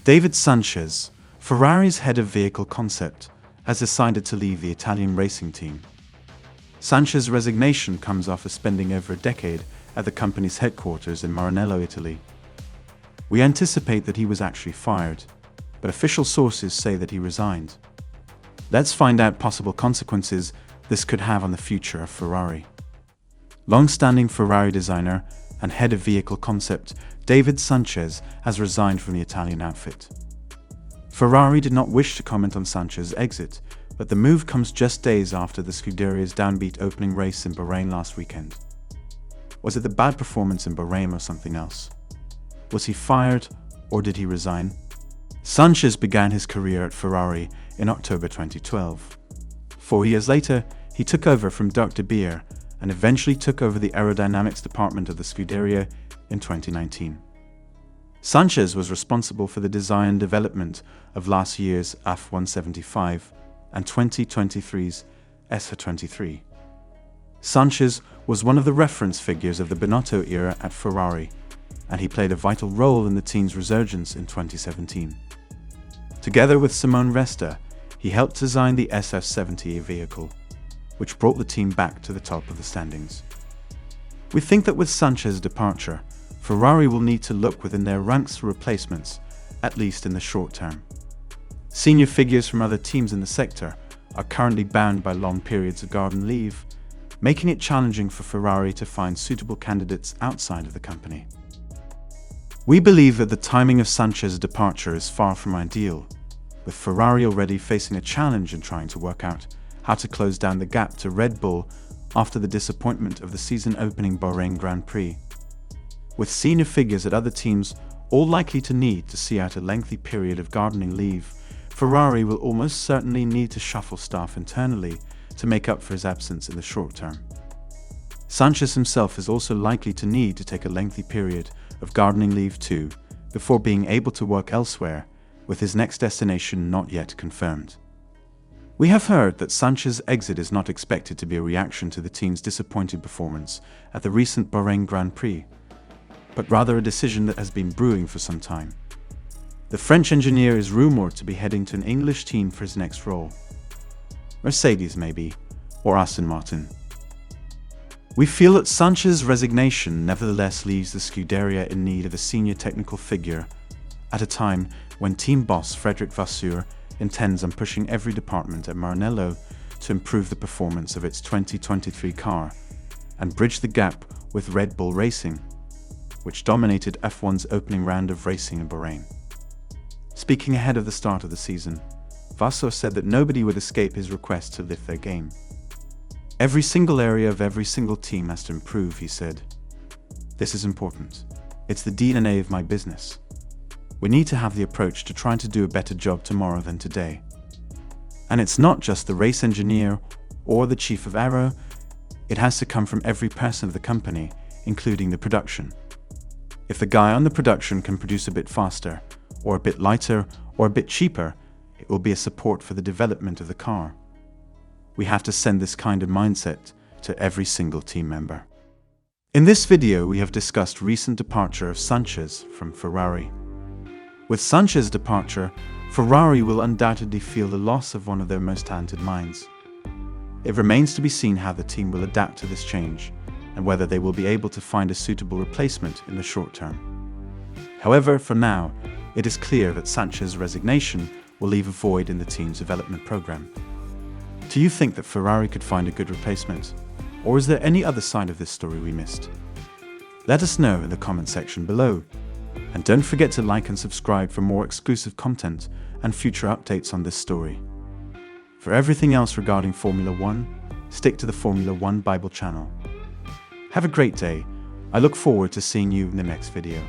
David Sanchez, Ferrari's head of vehicle concept, has decided to leave the Italian racing team. Sanchez's resignation comes after spending over a decade at the company's headquarters in Maranello, Italy. We anticipate that he was actually fired, but official sources say that he resigned. Let's find out possible consequences this could have on the future of Ferrari. Long-standing Ferrari designer and head of vehicle concept David Sanchez has resigned from the Italian outfit. Ferrari did not wish to comment on Sanchez's exit, but the move comes just days after the Scuderia's downbeat opening race in Bahrain last weekend. Was it the bad performance in Bahrain or something else? Was he fired or did he resign? Sanchez began his career at Ferrari in October 2012. 4 years later, he took over from Dirk de Beer and eventually took over the aerodynamics department of the Scuderia in 2019. Sanchez was responsible for the design and development of last year's F1 75 and 2023's S23. Sanchez was one of the reference figures of the Binotto era at Ferrari, and he played a vital role in the team's resurgence in 2017. Together with Simone Resta, he helped design the SF70 vehicle, which brought the team back to the top of the standings. We think that with Sanchez's departure, Ferrari will need to look within their ranks for replacements, at least in the short term. Senior figures from other teams in the sector are currently bound by long periods of garden leave, making it challenging for Ferrari to find suitable candidates outside of the company. We believe that the timing of Sanchez's departure is far from ideal, with Ferrari already facing a challenge in trying to work out how to close down the gap to Red Bull after the disappointment of the season-opening Bahrain Grand Prix. With senior figures at other teams all likely to need to see out a lengthy period of gardening leave, Ferrari will almost certainly need to shuffle staff internally to make up for his absence in the short term. Sanchez himself is also likely to need to take a lengthy period of gardening leave too, before being able to work elsewhere, with his next destination not yet confirmed. We have heard that Sanchez's exit is not expected to be a reaction to the team's disappointing performance at the recent Bahrain Grand Prix, but rather a decision that has been brewing for some time. The French engineer is rumored to be heading to an English team for his next role. Mercedes maybe, or Aston Martin. We feel that Sanchez's resignation nevertheless leaves the Scuderia in need of a senior technical figure at a time when team boss Frédéric Vasseur intends on pushing every department at Maranello to improve the performance of its 2023 car and bridge the gap with Red Bull Racing, which dominated F1's opening round of racing in Bahrain. Speaking ahead of the start of the season, Vasseur said that nobody would escape his request to lift their game. Every single area of every single team has to improve, he said. This is important. It's the DNA of my business. We need to have the approach to trying to do a better job tomorrow than today. And it's not just the race engineer or the chief of aero, it has to come from every person of the company, including the production. If the guy on the production can produce a bit faster, or a bit lighter, or a bit cheaper, it will be a support for the development of the car. We have to send this kind of mindset to every single team member. In this video, we have discussed recent departure of Sanchez from Ferrari. With Sanchez's departure, Ferrari will undoubtedly feel the loss of one of their most talented minds. It remains to be seen how the team will adapt to this change, and whether they will be able to find a suitable replacement in the short term. However, for now, it is clear that Sanchez's resignation will leave a void in the team's development program. Do you think that Ferrari could find a good replacement? Or is there any other side of this story we missed? Let us know in the comment section below. And don't forget to like and subscribe for more exclusive content and future updates on this story. For everything else regarding Formula 1, stick to the Formula 1 Bible channel. Have a great day. I look forward to seeing you in the next video.